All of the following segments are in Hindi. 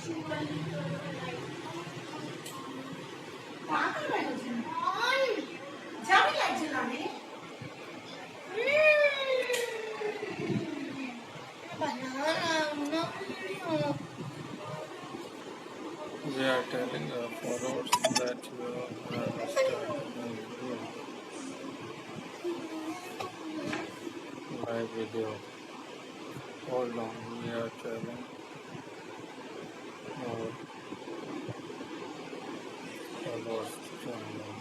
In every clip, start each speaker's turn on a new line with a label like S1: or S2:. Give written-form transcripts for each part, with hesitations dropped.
S1: We are telling our followers that you have started a live video. Hold on, we are telling our followers to join us.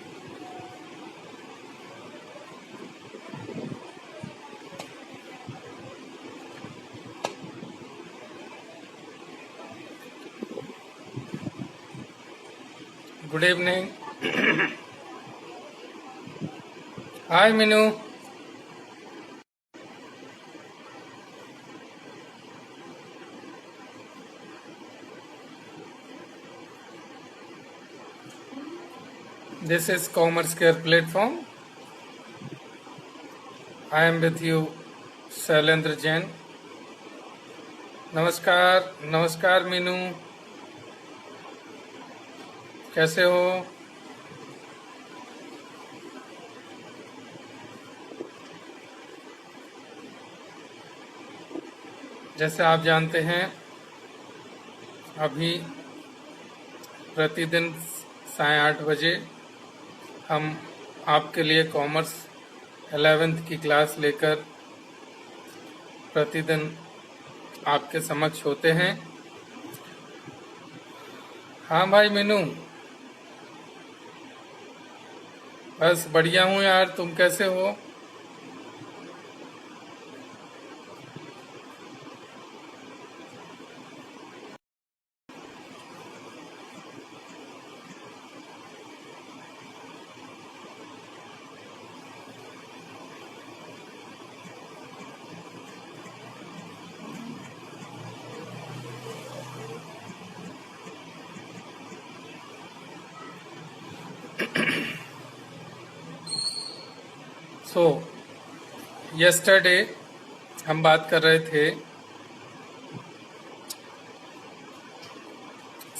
S1: Good evening. Hi, Minu. This is Commerce Care platform. I am with you, Shailendra Jain. नमस्कार, नमस्कार मीनू. कैसे हो? जैसे आप जानते हैं, अभी प्रतिदिन 8:30 बजे हम आपके लिए कॉमर्स 11th की क्लास लेकर प्रतिदिन आपके समक्ष होते हैं. हाँ भाई मीनू, बस बढ़िया हूँ यार. तुम कैसे हो? सो यस्टरडे हम बात कर रहे थे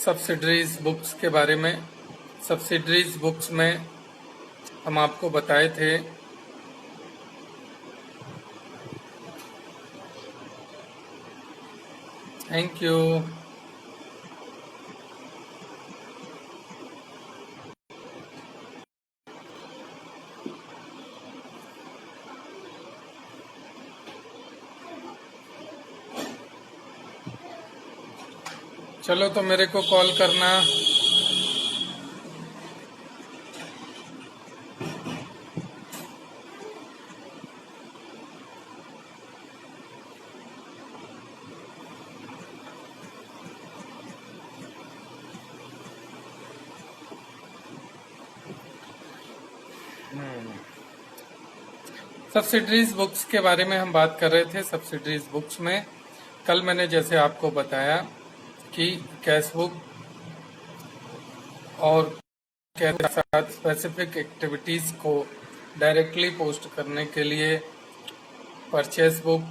S1: सब्सिडरीज बुक्स के बारे में. सब्सिडरीज बुक्स में हम आपको बताए थे थैंक यू. चलो तो मेरे को कॉल करना. सब्सिडरीज बुक्स के बारे में हम बात कर रहे थे. सब्सिडरीज बुक्स में कल मैंने जैसे आपको बताया कि कैश बुक और के साथ स्पेसिफिक एक्टिविटीज को डायरेक्टली पोस्ट करने के लिए परचेस बुक,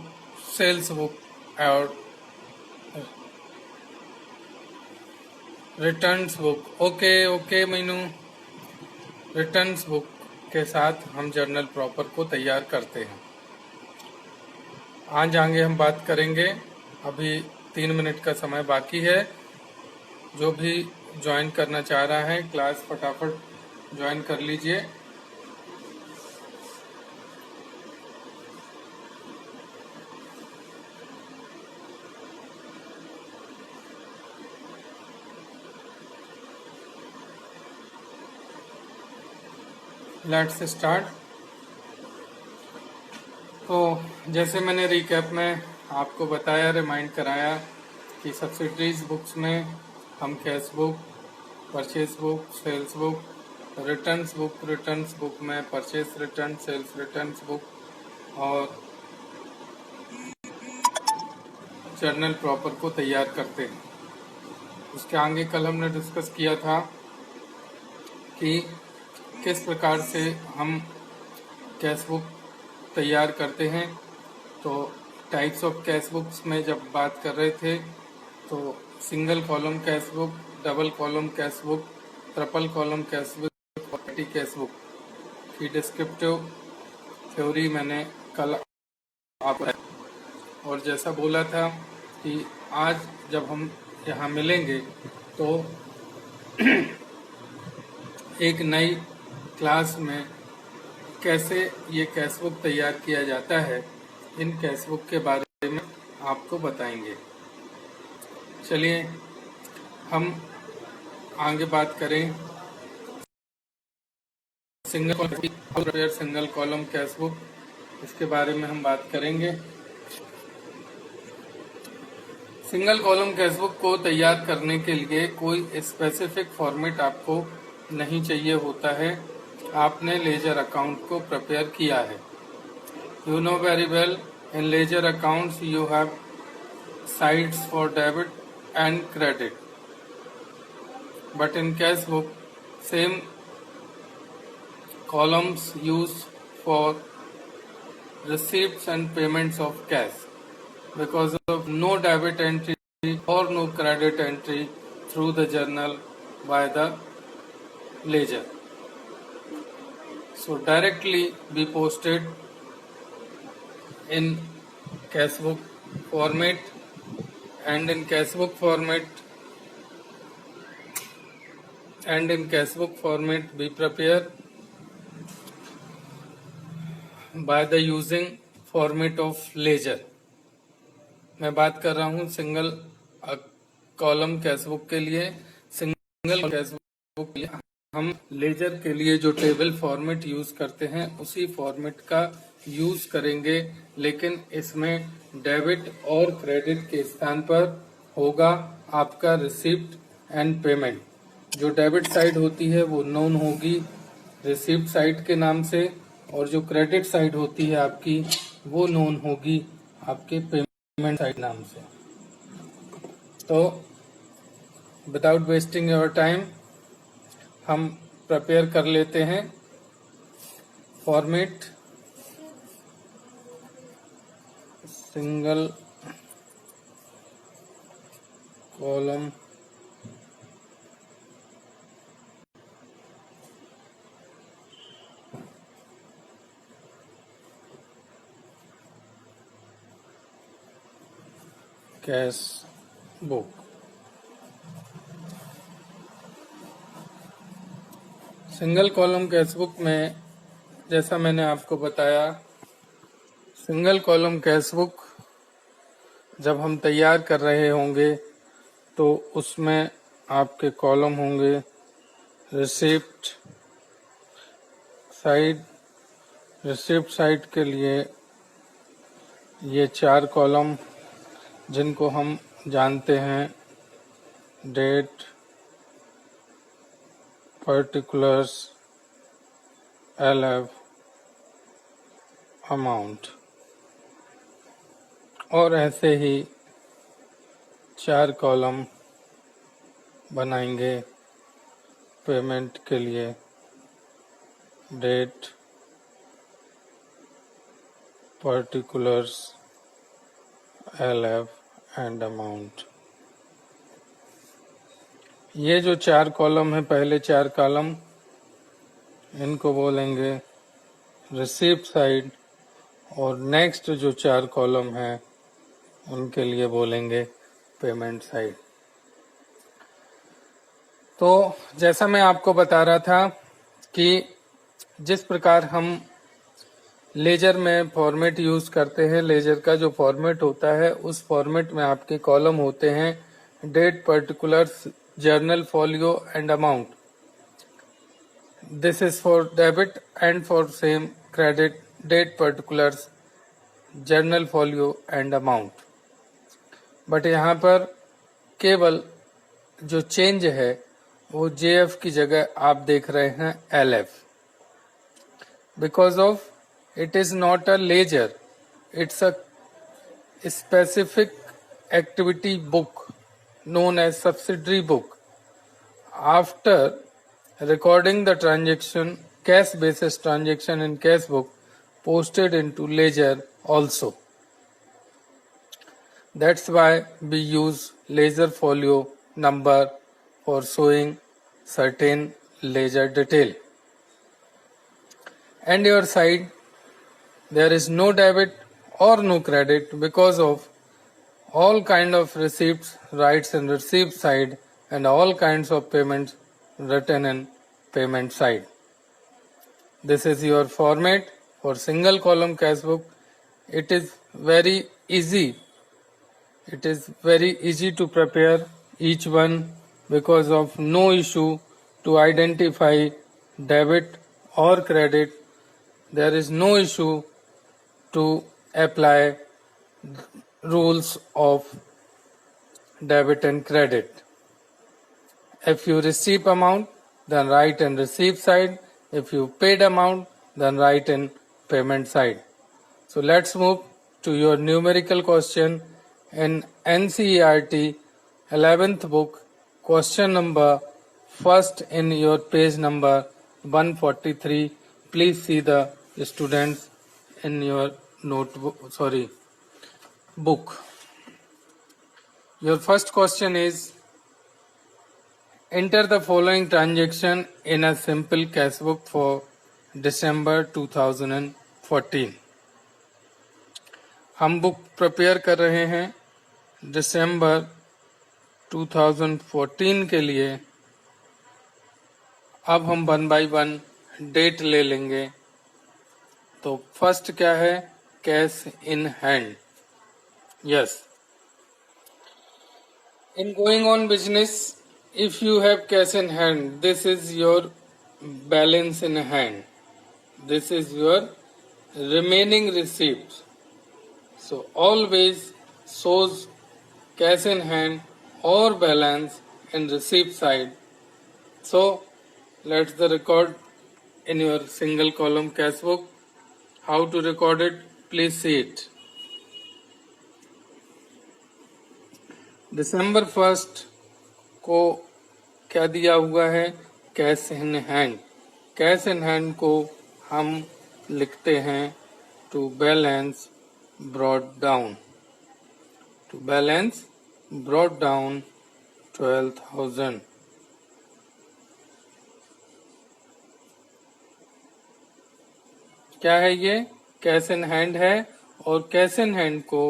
S1: सेल्स बुक और returns book. Okay Meenu, returns book के साथ हम जर्नल प्रॉपर को तैयार करते हैं. आज आगे हम बात करेंगे. अभी 3 मिनट का समय बाकी है. जो भी ज्वाइन करना चाह रहा है क्लास फटाफट ज्वाइन कर लीजिए. Let's start. तो जैसे मैंने रिकैप में आपको बताया, रिमाइंड कराया कि सब्सिडरीज बुक्स में हम cash book, purchase book, sales book, returns book में purchase return, sales returns book और जर्नल प्रॉपर को तैयार करते हैं. उसके आगे कल हमने डिस्कस किया था कि किस प्रकार से हम कैश बुक तैयार करते हैं. तो टाइप्स ऑफ कैश बुक्स में जब बात कर रहे थे तो single column cash book, double column cash book, triple column cash book और पेटी कैश बुक की डिस्क्रिप्टिव थ्योरी मैंने कल आपको, और जैसा बोला था कि आज जब हम यहाँ मिलेंगे तो एक नई क्लास में कैसे ये कैश बुक तैयार किया जाता है, इन कैश बुक के बारे में आपको बताएंगे। चलिए हम आगे बात करें सिंगल कॉलम कैश बुक, इसके बारे में हम बात करेंगे। सिंगल कॉलम कैश बुक को तैयार करने के लिए कोई स्पेसिफिक फॉर्मेट आपको नहीं चाहिए होता है। आपने लेजर अकाउंट को प्रिपेयर किया है। You know very well, in ledger accounts you have sides for debit and credit, but in cash book same columns used for receipts and payments of cash, because of no debit entry or no credit entry through the journal by the ledger. So directly be posted in cash book format, and in cash book format be prepared by the using format of ledger। मैं बात कर रहा हूँ सिंगल कॉलम कैश बुक के लिए। सिंगल कैश बुक के लिए हम लेजर के लिए जो टेबल फॉर्मेट यूज करते हैं उसी फॉर्मेट का यूज करेंगे, लेकिन इसमें डेबिट और क्रेडिट के स्थान पर होगा आपका रिसिप्ट एंड पेमेंट। जो डेबिट साइड होती है वो नोन होगी रिसिप्ट साइड के नाम से, और जो क्रेडिट साइड होती है आपकी वो नोन होगी आपके पेमेंट साइड नाम से। तो विदाउट वेस्टिंग योर टाइम हम प्रिपेयर कर लेते हैं format single column cash book. Single column cash book में जैसा मैंने आपको बताया, सिंगल कॉलम कैश बुक जब हम तैयार कर रहे होंगे तो उसमें आपके कॉलम होंगे रिसिप्ट साइड। रिसिप्ट साइड के लिए ये 4 कॉलम जिनको हम जानते हैं डेट, पर्टिकुलर्स, LF, अमाउंट, और ऐसे ही 4 कॉलम बनाएंगे पेमेंट के लिए date, particulars, LF and amount. ये जो 4 कॉलम है, पहले 4 कॉलम, इनको बोलेंगे रिसीप्ट साइड, और नेक्स्ट जो 4 कॉलम है उनके लिए बोलेंगे पेमेंट साइड। तो जैसा मैं आपको बता रहा था कि जिस प्रकार हम लेजर में फॉर्मेट यूज करते हैं, लेजर का जो फॉर्मेट होता है उस फॉर्मेट में आपके कॉलम होते हैं date, particulars, journal, folio and amount. This is for debit and for same credit, date, particulars, journal, folio and amount. But यहाँ पर केवल जो चेंज है वो JF की जगह आप देख रहे हैं LF, because of it is not a ledger, it's a specific activity book known as subsidiary book. After recording the transaction, cash basis transaction in cash book posted into ledger also. That's why we use laser folio number for showing certain ledger detail. And your side, there is no debit or no credit because of all kind of receipts writes in receipt side and all kinds of payments written in payment side. This is your format for single column cash book. It is very easy. It is very easy to prepare each one because of no issue to identify debit or credit. There is no issue to apply rules of debit and credit. If you receive amount, then write in receipt side. If you paid amount, then write in payment side. So let's move to your numerical question in NCERT 11th book, question number first in your page number 143. Please see the students in your book. Your first question is, enter the following transaction in a simple cash book for December 2014. हम बुक प्रिपेयर कर रहे हैं दिसंबर 2014 के लिए। अब हम 1 बाय 1 डेट ले लेंगे। तो फर्स्ट क्या है? Cash in hand. Yes, in going on business, if you have cash in hand, this is your balance in hand. This is your remaining receipts. So always shows cash in hand or balance in receipt side. So let's the record in your single column cash book. How to record it? Please see it. December 1st को क्या दिया हुआ है? Cash in hand. Cash in hand को हम लिखते हैं to balance brought down. To balance brought down 12,000। क्या है ये? कैश इन हैंड है। और कैश इन हैंड को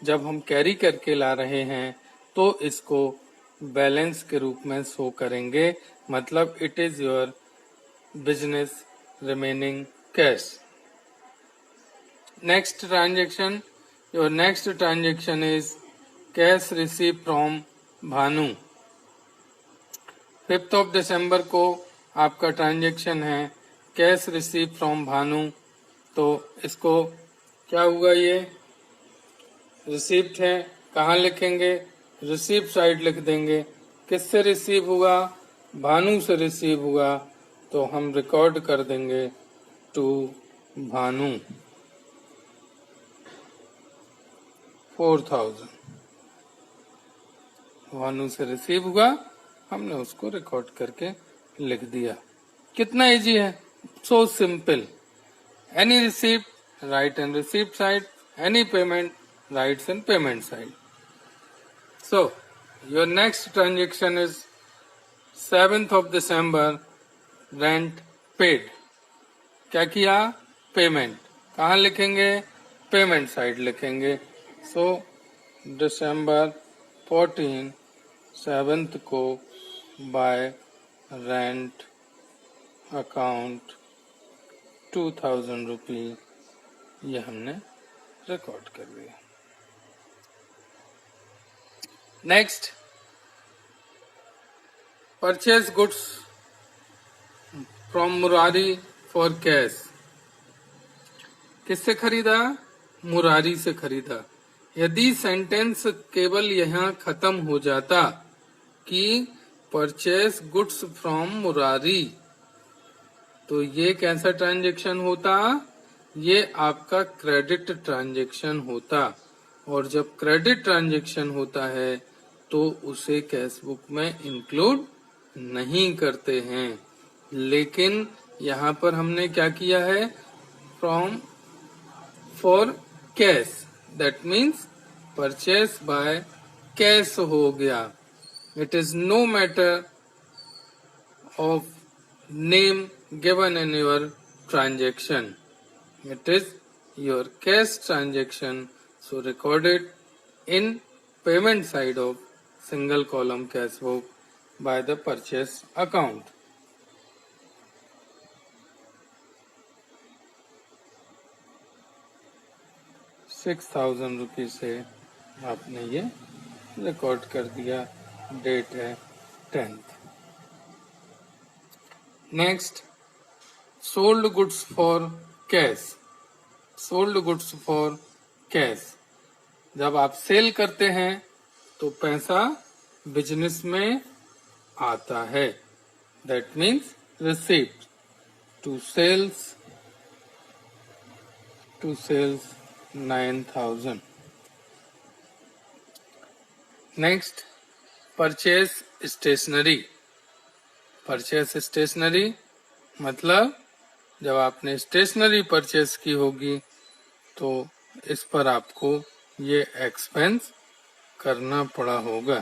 S1: जब हम कैरी करके ला रहे हैं तो इसको बैलेंस के रूप में शो करेंगे। मतलब it is your business remaining cash. Next transaction, your next transaction is cash receive from Bhanu. 5th of December को आपका ट्रांजेक्शन है कैश रिसीव फ्रॉम भानु। तो इसको क्या हुआ? ये रिसीप्ट है। कहाँ लिखेंगे? रिसीव साइड लिख देंगे। किससे रिसीव हुआ? भानु से रिसीव हुआ। तो हम रिकॉर्ड कर देंगे टू भानु 4,000। भानु से रिसीव हुआ, हमने उसको रिकॉर्ड करके लिख दिया। कितना इजी है, so simple. Any receipt right in receipt side, any payment rights in payment side. So, your next transaction is 7th of December, rent paid. क्या किया? पेमेंट। कहाँ लिखेंगे? पेमेंट साइड लिखेंगे। So, December 14, 7th को by rent account 2,000 रुपये, ये हमने रिकॉर्ड कर दिया। Next, purchase goods from Murari for cash. किससे खरीदा? मुरारी से खरीदा। यदि सेंटेंस केवल यहाँ खत्म हो जाता कि परचेज गुड्स फ्रॉम मुरारी, तो ये कैसा ट्रांजैक्शन होता? ये आपका क्रेडिट ट्रांजैक्शन होता। और जब क्रेडिट ट्रांजैक्शन होता है तो उसे कैश बुक में इंक्लूड नहीं करते हैं। लेकिन यहाँ पर हमने क्या किया है? From for cash, that means purchase by cash हो गया। It is no matter of name given in your transaction. It is your cash transaction, so record it in payment side of single column cash book by the purchase account. ₹6,000 से आपने ये रिकॉर्ड कर दिया। डेट है 10th। Next, sold goods for cash. Sold goods for cash, जब आप सेल करते हैं तो पैसा बिजनेस में आता है। That means receipt to sales 9,000। Next, purchase stationery. Purchase stationery मतलब जब आपने स्टेशनरी परचेस की होगी तो इस पर आपको ये एक्सपेंस करना पड़ा होगा।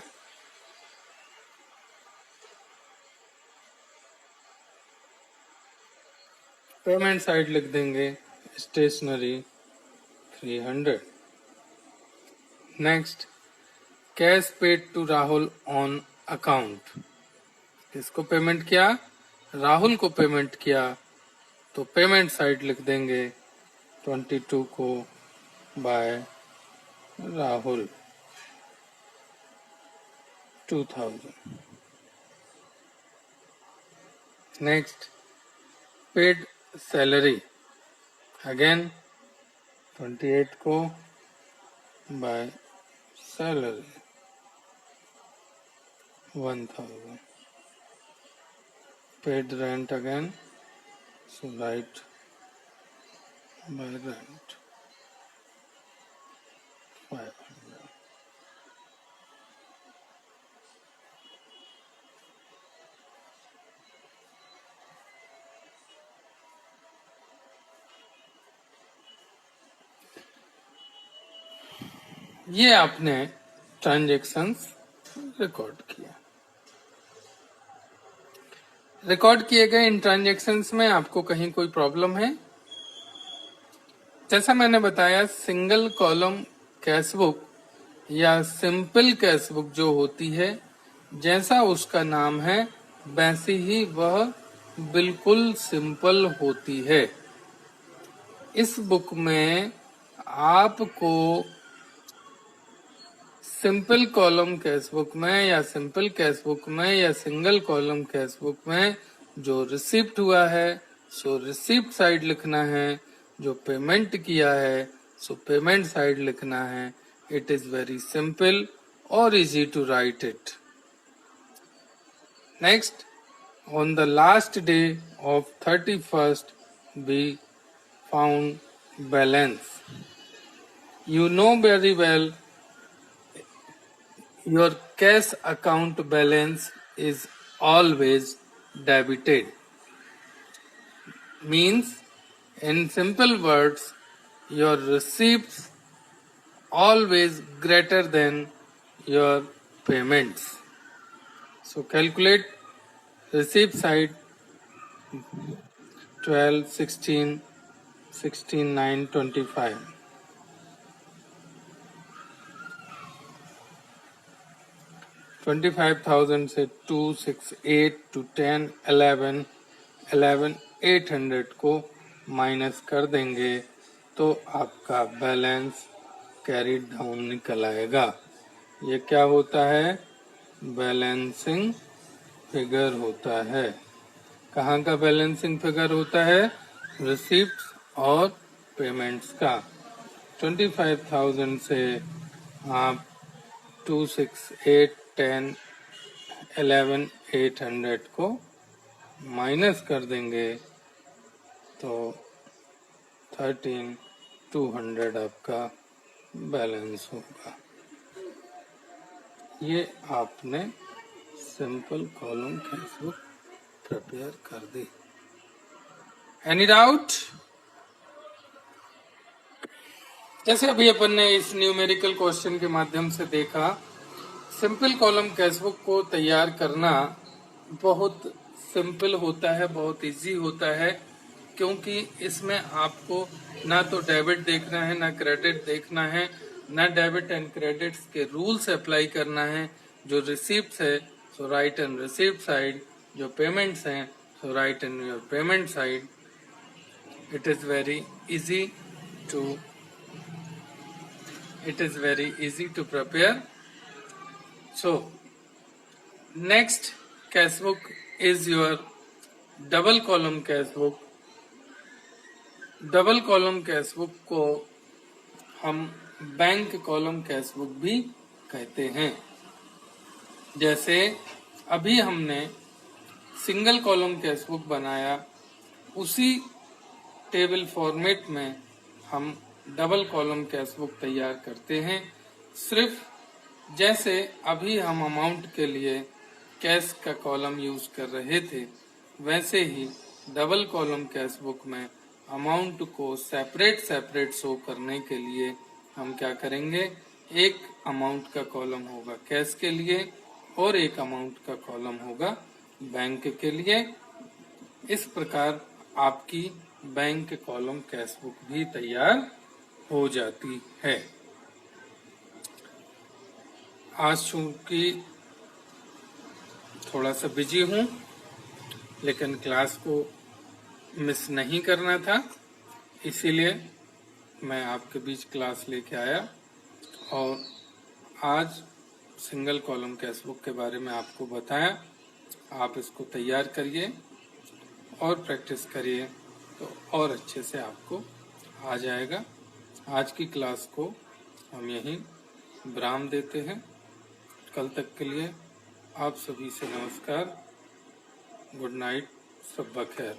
S1: पेमेंट साइड लिख देंगे stationery 300। Next, cash paid to Rahul on account. किसको पेमेंट किया? राहुल को पेमेंट किया, तो पेमेंट साइड लिख देंगे 22 को by Rahul 2000। Next, paid salary again 28 को by salary 1000। Paid rent again, so write by rent 500। ये आपने ट्रांजैक्शंस रिकॉर्ड किया। रिकॉर्ड किए गए इन ट्रांजैक्शंस में आपको कहीं कोई प्रॉब्लम है? जैसा मैंने बताया, सिंगल कॉलम कैश बुक या सिंपल कैश बुक जो होती है, जैसा उसका नाम है वैसी ही वह बिल्कुल सिंपल होती है। इस बुक में आपको सिंपल कॉलम कैश बुक में या सिंपल कैश बुक में या सिंगल कॉलम कैश बुक में जो रिसिप्ट हुआ है सो रिसिप्ट साइड लिखना है, जो पेमेंट किया है सो पेमेंट साइड लिखना है। इट इज वेरी सिंपल और easy to write it. Next, on the last day of 31st we found balance. You know very well your cash account balance is always debited. Means, in simple words, your receipts always greater than your payments. So calculate receipt side 12, 16, 16, 9, 25. 25,000 से 2, 6, 8 to 10, 11, 800 को माइनस कर देंगे तो आपका बैलेंस कैरी डाउन निकल आएगा। ये क्या होता है? बैलेंसिंग फिगर होता है। कहाँ का बैलेंसिंग फिगर होता है? रिसिप्ट्स और पेमेंट्स का। 25,000 से आप 2, 6, 8, 10, 11, 800 को माइनस कर देंगे तो 13,200 आपका बैलेंस होगा। ये आपने simple column cash book prepare कर दी। Any doubt? जैसे अभी अपन ने इस न्यूमेरिकल क्वेश्चन के माध्यम से देखा, सिंपल कॉलम कैशबुक को तैयार करना बहुत सिंपल होता है, बहुत इजी होता है, क्योंकि इसमें आपको ना तो डेबिट देखना है, ना क्रेडिट देखना है, ना डेबिट एंड क्रेडिट्स के रूल्स अप्लाई करना है। जो रिसीप्ट्स है so right in receipt side, जो पेमेंट्स हैं so right in your payment side. It is very easy to prepare. So next cash book is your double column cash book. Double column cash book को हम बैंक कॉलम कैश बुक भी कहते हैं। जैसे अभी हमने सिंगल कॉलम कैश बुक बनाया, उसी टेबल फॉर्मेट में हम डबल कॉलम कैश बुक तैयार करते हैं। सिर्फ जैसे अभी हम अमाउंट के लिए कैश का कॉलम यूज कर रहे थे, वैसे ही डबल कॉलम कैश बुक में अमाउंट को सेपरेट शो करने के लिए हम क्या करेंगे, एक अमाउंट का कॉलम होगा कैश के लिए और एक अमाउंट का कॉलम होगा बैंक के लिए। इस प्रकार आपकी बैंक कॉलम कैश बुक भी तैयार हो जाती है। आज चूंकि थोड़ा सा बिजी हूँ, लेकिन क्लास को मिस नहीं करना था, इसीलिए मैं आपके बीच क्लास लेके आया और आज सिंगल कॉलम कैश बुक के बारे में आपको बताया। आप इसको तैयार करिए और प्रैक्टिस करिए तो और अच्छे से आपको आ जाएगा। आज की क्लास को हम यहीं विराम देते हैं। कल तक के लिए आप सभी से नमस्कार, गुड नाइट, सब बखैर।